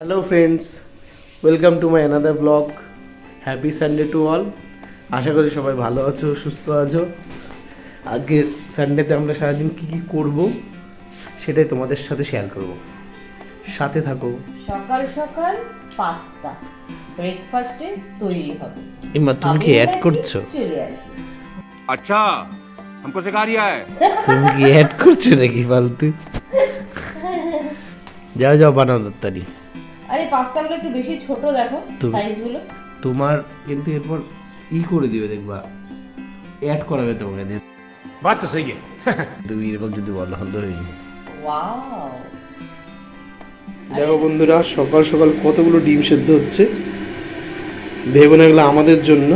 Hello friends, welcome to my another blog. Happy Sunday to all. আশা করি সবাই ভালো আছো, সুস্থ আছো। আজকে সানডেতে আমরা সারাদিন কী কী করবো সেটাই তোমাদের সাথে শেয়ার করব। সাথে থাকো। সকাল সকাল পাস্তা ব্রেকফাস্টে তৈরি হবে। এমা, তুমি কি অ্যাড করছো? চলে আসি। अच्छा हमको सिखा रिया है। তুমি কি অ্যাড করছো নাকি ফালতু? যাও যাও, বানাও তাড়াতাড়ি। আরে পাস্তাগুলো একটু বেশি ছোট দেখো তুমি- সাইজগুলো। তোমার কিন্তু এরপর করে দিবে, দেখবা অ্যাড করাবে তোমাকে দিয়ে। बात तो सही है। তুমি এরকম যদি বলো ধরে নি। ওয়াও, দেখো বন্ধুরা, সকাল সকাল কতগুলো ডিম সেদ্ধ হচ্ছে। ভেবে না এগুলো আমাদের জন্য।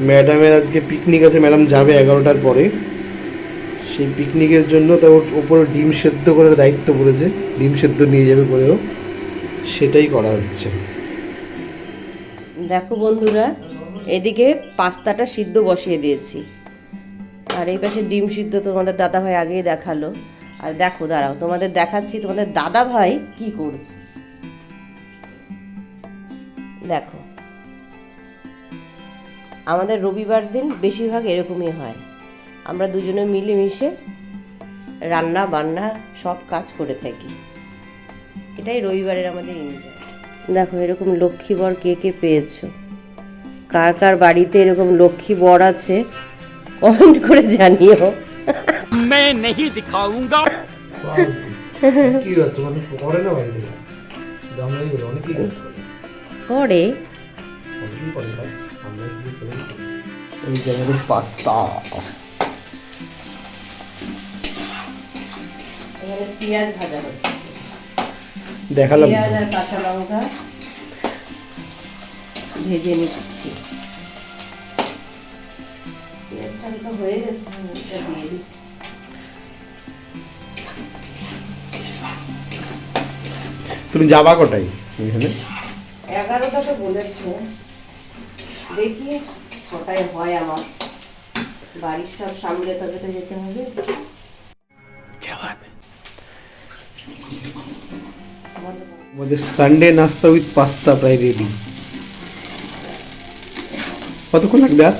ম্যাডামের আজকে পিকনিক আছে, ম্যাডাম যাবে 11টার পরে। সেই পিকনিকের জন্য তো ওর ওপরে ডিম সেদ্ধ করার দায়িত্ব পড়েছে। ডিম সেদ্ধ নিয়ে যাবে করেও, সেটাই করা হচ্ছে। দেখো বন্ধুরা, এদিকে পাস্তাটা সিদ্ধ বসিয়ে দিয়েছি, আর এই পাশে ডিম সিদ্ধ তোমাদের দাদা ভাই আগেই দেখালো। আর দেখো, দাঁড়াও তোমাদের দেখাচ্ছি তোমাদের দাদা ভাই কি করছে। দেখো, আমাদের রবিবার দিন বেশিরভাগ এরকমই হয়, আমরা দুজনে মিলেমিশে রান্না বান্না সব কাজ করে থাকি। এটাই রবিবারের আমাদের এনজয়। দেখো, এরকম লক্ষ্মী বর কে কে পেয়েছো, কার কার বাড়িতে এরকম লক্ষ্মী বর আছে কমেন্ট করে জানিও। मैं नहीं दिखाऊंगा। কি হচ্ছে মানে করে না বাড়িতে জামাই বলে অনেকেই কাজ করে। করে অনেকেই করে কাজ, আমরা কি করি? এই যে আমাদের পাস্তা। এখানে পেঁয়াজ ভাজা হচ্ছে, দেখালাম পেঁয়াজ আর কাঁচা লঙ্কা ভেজে নিচ্ছি। পেঁয়াজটা হালকা হয়ে গেছে, এটা দিয়ে দিই। তুমি যাবা কোটাই এখানে? 11টা তো বলেছে, দেখি কোথায় হয়। আমার বাড়ির সব সামলে তবে তো যেতে হবে। क्या बात है। আমাদের সানডে নাস্তা উইথ পাস্তা প্রায় রেডি। কতক্ষণ লাগবে আর?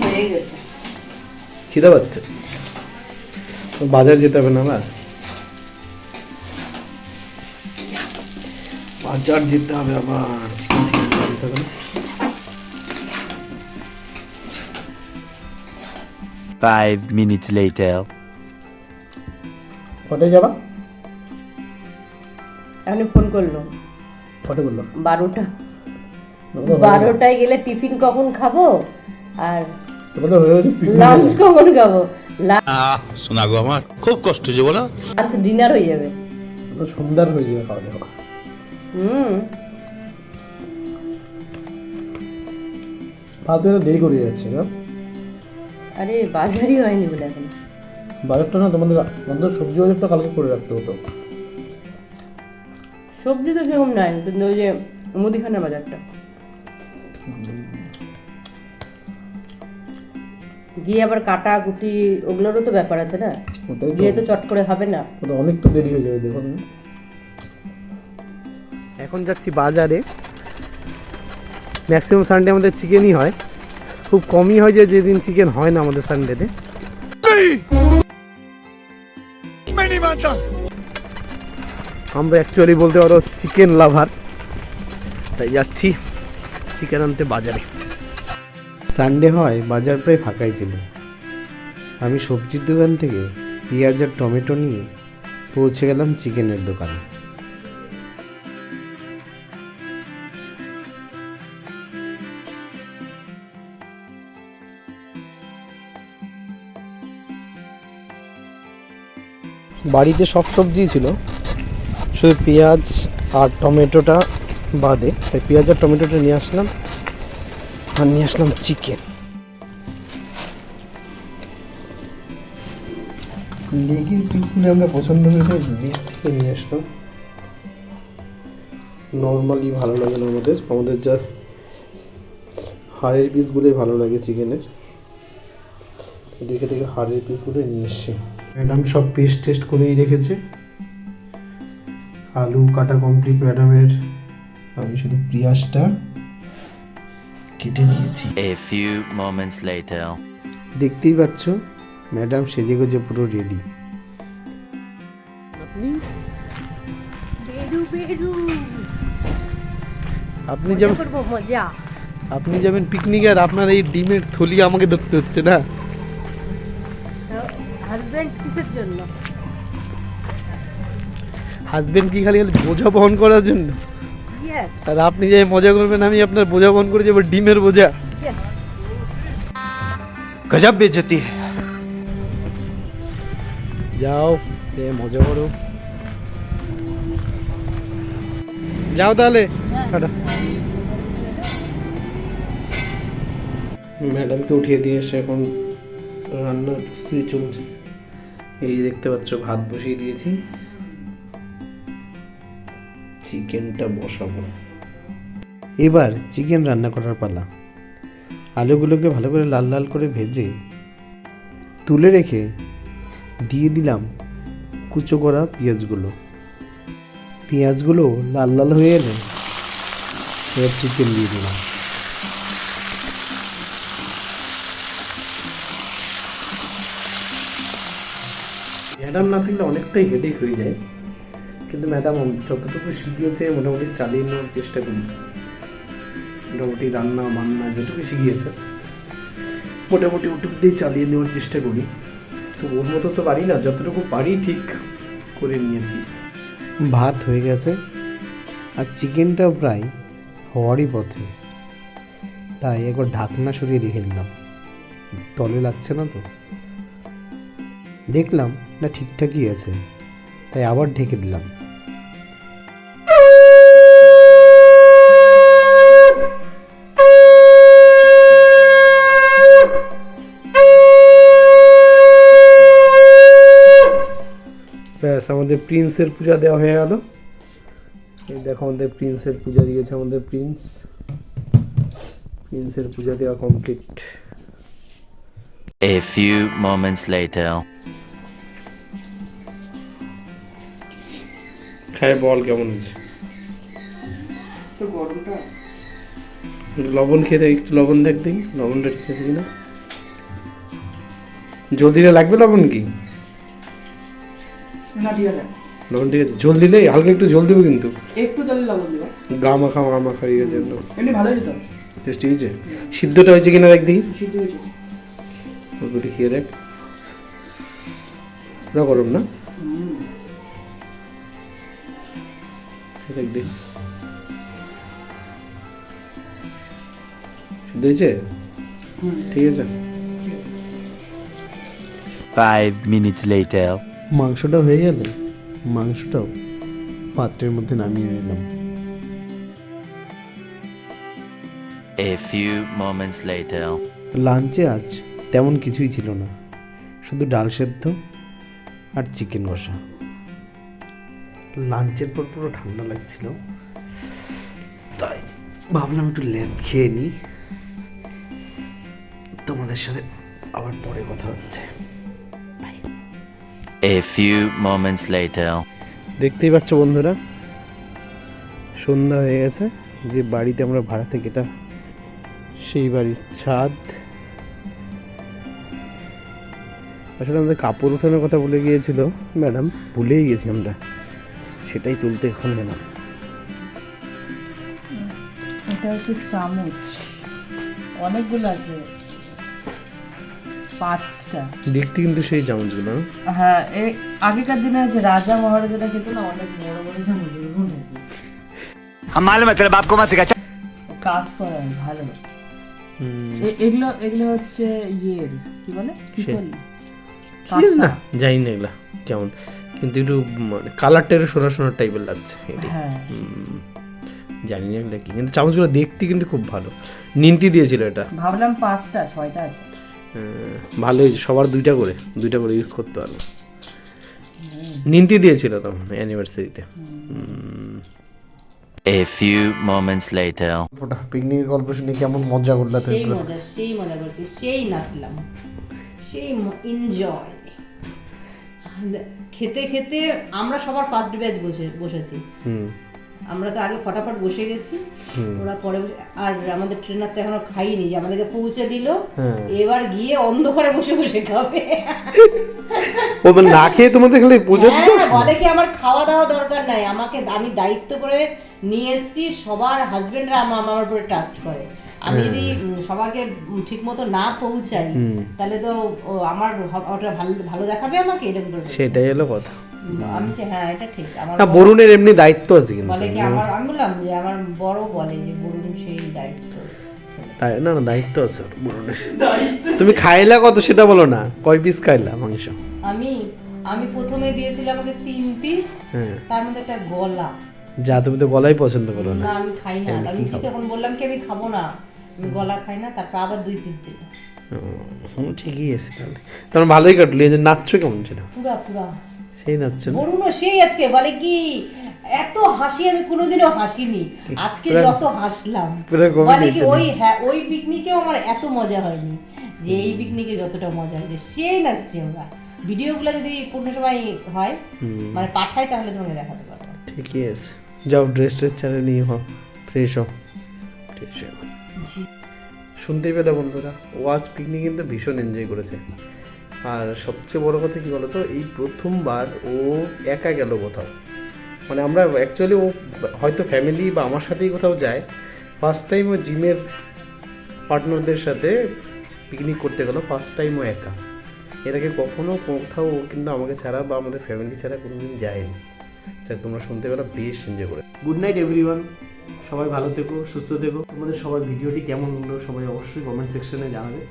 হয়ে গেছে। খিদা পাচ্ছে, বাজার যেতে হবে না আমার। বাজার যেতে হবে আবার, চিকেন আনতে হবে না। 5 minutes later। কটায় যাবা? এখন ফোন করলো কটা বললো? 12টায় গেলে টিফিন কখন খাবো আর তোমাদের হয়ে গেছে picnic লাঞ্চ এর? কখন খাবো? শোনা গো আমার খুব কষ্ট যে বলো। লাঞ্চ ডিনার হয়ে যাবে। তো সন্ধ্যার হয়ে যাবে খাওয়া দাওয়া। ফালতু তো দেরি করে যাচ্ছে না? আরে বাজারই হয়নি বলে এখন। বাজারটা না তোমাদের সবজি বাজারটা কালকে করে রাখতে হতো। সবজি তো সেরকম নাই, কিন্তু ওই যে মুদিখানা বাজারটা গিয়ে আবার কাটা কুটি ওগুলোরও তো ব্যাপার আছে না, ওটাই গিয়ে তো চট করে হবে না। তো অনেকটা দেরি হয়ে যাবে, দেখো তুমি। এখন যাচ্ছি বাজারে। ম্যাক্সিমাম সানডে আমাদের চিকেনই হয়, খুব কমই হয় যে যেদিন চিকেন হয় না আমাদের সানডেতে। আমরা অ্যাকচুয়ালি বলতে পারো চিকেন লাভার, তাই যাচ্ছি চিকেন আনতে বাজারে। সানডে হয়, বাজার প্রায় ফাঁকাই ছিল। আমি সবজির দোকান থেকে পেঁয়াজ আর টমেটো নিয়ে পৌঁছে গেলাম চিকেনের দোকানে। বাড়িতে সব সবজি ছিল, শুধু পেঁয়াজ আর টমেটোটা বাদে। তাই পেঁয়াজ আর টমেটোটা নিয়ে আসলাম, আর নিয়ে আসলাম চিকেন। লেগের পিসগুলো আমরা পছন্দ করে লেগ থেকে নিয়ে আসলাম। নর্মালি ভালো লাগে না আমাদের যা হাড়ের পিসগুলোই ভালো লাগে চিকেনের। দেখে দেখে হাড়ের পিসগুলো নিয়ে এসছি। ম্যাডাম সব পিস টেস্ট করেই রেখেছে, আলু কাটা কমপ্লিট ম্যাডামের, আমি শুধু পেঁয়াজটা কেটে নিয়েছি। A few moments later. দেখতেই পাচ্ছ ম্যাডাম সেজে গুজে পুরো রেডি। আপনি আপনি যেমন করবো মজা। আপনি যাবেন পিকনিকে আর আপনার এই ডিমের থলি আমাকে ধরতে হচ্ছে না। হাজবেন্ড কিসের জন্য? হাজবেন্ড কি খালি খালি বোঝা বহন করার জন্য? ইয়েস আর আপনি যে মজা করবেন আমি আপনার বোঝা বহন করে যাবো, ডিমের বোঝা। ইয়েস। गजब बेइज्जती है। যাও এ মজা করো, যাও তাহলে টাটা। ম্যাডামকে উঠিয়ে দিয়ে এসে এখন রান্নার প্রস্তুতি চলছে। এই যে দেখতে পাচ্ছ ভাত বসিয়ে দিয়েছি, চিকেনটা বসাবো। এবার চিকেন রান্না করার পালা। আলুগুলোকে ভালো করে লাল লাল করে ভেজে তুলে রেখে দিয়ে দিলাম কুচো করা পেঁয়াজগুলো। পেঁয়াজগুলো লাল লাল হয়ে এলে এবার চিকেন দিয়ে দিলাম। ম্যাডাম না থাকলে অনেকটাই হেডেক হয়ে যায়, কিন্তু ম্যাডাম যতটুকু শিখিয়েছে মোটামুটি চালিয়ে নেওয়ার চেষ্টা করি। মোটামুটি রান্না বান্না যেটুকু শিখিয়েছে মোটামুটি ওটুকু দিয়ে চালিয়ে নেওয়ার চেষ্টা করি। তো ওর মতো তো পারি না, যতটুকু পারি ঠিক করে নিয়ে আর কি। ভাত হয়ে গেছে আর চিকেনটাও প্রায় হওয়ারই পথে, তাই একবার ঢাকনা সরিয়ে দেখে নিলাম তলে লাগছে না তো। দেখলাম না ঠিকঠাকই আছে, তাই আবার ঢেকে দিলাম। ব্যাস আমাদের প্রিন্সের পূজা দেওয়া হয়ে গেল। এই দেখো আমাদের প্রিন্সের পূজা দিয়েছে আমাদের প্রিন্সের পূজা দেওয়া complete. A few moments later. খাই বল কেমন আছে? তো গরমটা লবণ খেয়ে দেখ, একটু লবণ দেখ দেখি লবণটা ঠিক আছে কিনা। জল দিলে লাগবে লবণ কি? না ঠিক আছে, লবণ ঠিক আছে। জল দিলে হালকা একটু জল দেবো কিন্তু, একটু জলে লবণ দিবা, গা মাখা ইয়ের জন্য। এমনি ভালো হয়েছে তো, টেস্টি হয়েছে। সিদ্ধটা হয়েছে কিনা দেখ দেখি, সিদ্ধ হয়েছে। ওগুলি খেয়ে দেখ। পুরো গরম না? দেখ দেখি সিদ্ধ হয়েছে, ঠিক আছে। 5 minutes later. মাংসটা হয়ে গেলে মাংসটাও পাত্রের মধ্যে নামিয়ে নিলাম। A few moments later. লাঞ্চে আজ তেমন কিছুই ছিল না, শুধু ডাল সেদ্ধ আর চিকেন কষা। লাঞ্চের পর পুরো ঠান্ডা লাগছিল, তাই ভাবলাম একটু লেট খেয়ে নিই। তোমাদের সাথে আবার পরে কথা হচ্ছে। A few moments later. দেখতেই পাচ্ছ বন্ধুরা, সন্ধ্যা হয়ে গেছে। যে বাড়িতে আমরা ভাড়া থাকি এটা সেই বাড়ির ছাদ। আসলে আমাদের কাপড় উঠানোর কথা বলে গিয়েছিল ম্যাডাম, ভুলেই গেছি আমরা, সেটাই তুলতে এখন গেলাম। এটা হচ্ছে চামচ, অনেকগুলো আছে, 5টা। দেখতে কিন্তু সেই চামচগুলো, হ্যাঁ, এই আগেকার দিনে যে রাজা মহারাজারা খেত না, অনেক বড় বড় চামচ, हम मालूम है तेरे बाप को मत सिखा। কাজ করে ভালো। এগুলো এগুলো হচ্ছে ইয়ের কি বলে, পিতল, না জানি না এগুলা কেমন, কিন্তু একটু মানে কালারটা একটু সোনা সোনার টাইপের লাগছে এটাই। হ্যাঁ, জানি না এগুলা কি, কিন্তু চামচগুলো দেখতে কিন্তু খুব ভালো। নিমতি দিয়েছিল এটা, ভাবলাম 5টা 6টা আছে। ভালো হয়েছে, সবার দুইটা করে ইউজ করতে পারবো। নিমতি দিয়েছিল তখন অ্যানিভার্সারিতে। A few moments later. পিকনিকের গল্প শুনে কেমন মজা করলা তুমি? সেই মজা করছি, সেই নাচলাম, সেই এনজয়। খেতে খেতে আমরা সবার ফার্স্ট ব্যাচ বসেছি। হুম আমরা তো আগে ফটাফট বসে গেছি, ওরা পরে আর আমাদের ট্রেনার তো এখনো খাইনি, যে আমাদেরকে পৌঁছে দিল, হ্যাঁ। এবার গিয়ে অন্ধকারে বসে বসে খাবে। ও মানে না খেয়ে তোমাদের খালি পুজো দিত? হ্যাঁ, বলে কি আমার খাওয়া দাওয়া দরকার নাই, আমি দায়িত্ব করে নিয়ে এসেছি, সবার হাজবেন্ডরা আমার উপরে ট্রাস্ট করে। আমি যদি সবাইকে ঠিক মতো না পৌঁছাই তাহলে তো আমার ওটা ভালো দেখাবে আমাকে, এরকম করে। সেটাই হলো কথা। আমি হ্যাঁ এটা ঠিক। আমার না বরুণের এমনি দায়িত্ব আছে কিন্তু। বলে কি আমি বললাম যে আমার বড় বলে যে বরুণ সেই দায়িত্ব ছেলে। তাই না, না দায়িত্ব আছে ওর বরুণের। তুমি খাইলা কত সেটা বলো না, কয় পিস খাইলা মাংস? আমি প্রথমে দিয়েছিলাম আমাকে 3 পিস, হ্যাঁ তার মধ্যে একটা গলা। যা তুমি তো গলাই পছন্দ করো না। না আমি খাই না, আমি তখন বললাম কি আমি খাবো না, আমি গলা খাই না, তারপর আবার 2 পিস দিল। ঠিকই আছে তাহলে, তোমার ভালোই কাটলো। এই যে নাচছো কেমন ছিল? পুরা সেই নাচছো না? বরুণও সেই আজকে বলে কি এত হাসি আমি কোনোদিনও হাসিনি, আজকে যত হাসলাম। বলে কি ওই পিকনিকেও আমার এত মজা হয়নি যে এই পিকনিকে যতটা মজা হয়েছে। সেই নাচছি আমরা। ভিডিওগুলো যদি কোনো সময় হয় মানে পাঠাই তাহলে তোমাকে দেখাতে পারবো। ঠিকই আছে, যাও ড্রেস ছাড়া নিয়ে হও, ফ্রেশ হও। ঠিক আছে, শুনতেই পেলে বন্ধুরা, ও আজ পিকনিক কিন্তু ভীষণ এনজয় করেছে। আর সবচেয়ে বড় কথা কি বলতো, এই প্রথমবার ও একা গেল কোথাও। মানে আমরা অ্যাকচুয়ালি ও হয়তো ফ্যামিলি বা আমার সাথেই কোথাও যায়, ফার্স্ট টাইম ও জিমের পার্টনারদের সাথে পিকনিক করতে গেল, ফার্স্ট টাইম ও একা। এর আগে কখনো কোথাও ও কিন্তু আমাকে ছাড়া বা আমাদের ফ্যামিলি ছাড়া কোনোদিন যায়নি। তাই তোমরা শুনতে পেলে বেশ এনজয় করে। গুড নাইট এভরিওয়ান, সবাই ভালো থেকো, সুস্থ থেকো। তোমাদের সবার ভিডিওটি কেমন হলো সবাই অবশ্যই কমেন্ট সেকশনে জানাবে।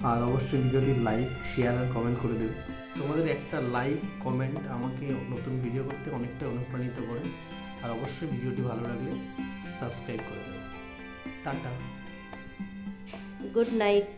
আর অবশ্যই ভিডিওটি লাইক, শেয়ার আর কমেন্ট করে দেবে। তোমাদের একটা লাইক কমেন্ট আমাকে নতুন ভিডিও করতে অনেকটা অনুপ্রাণিত করে। আর অবশ্যই ভিডিওটি ভালো লাগলে সাবস্ক্রাইব করে দেবে। Tata, good night.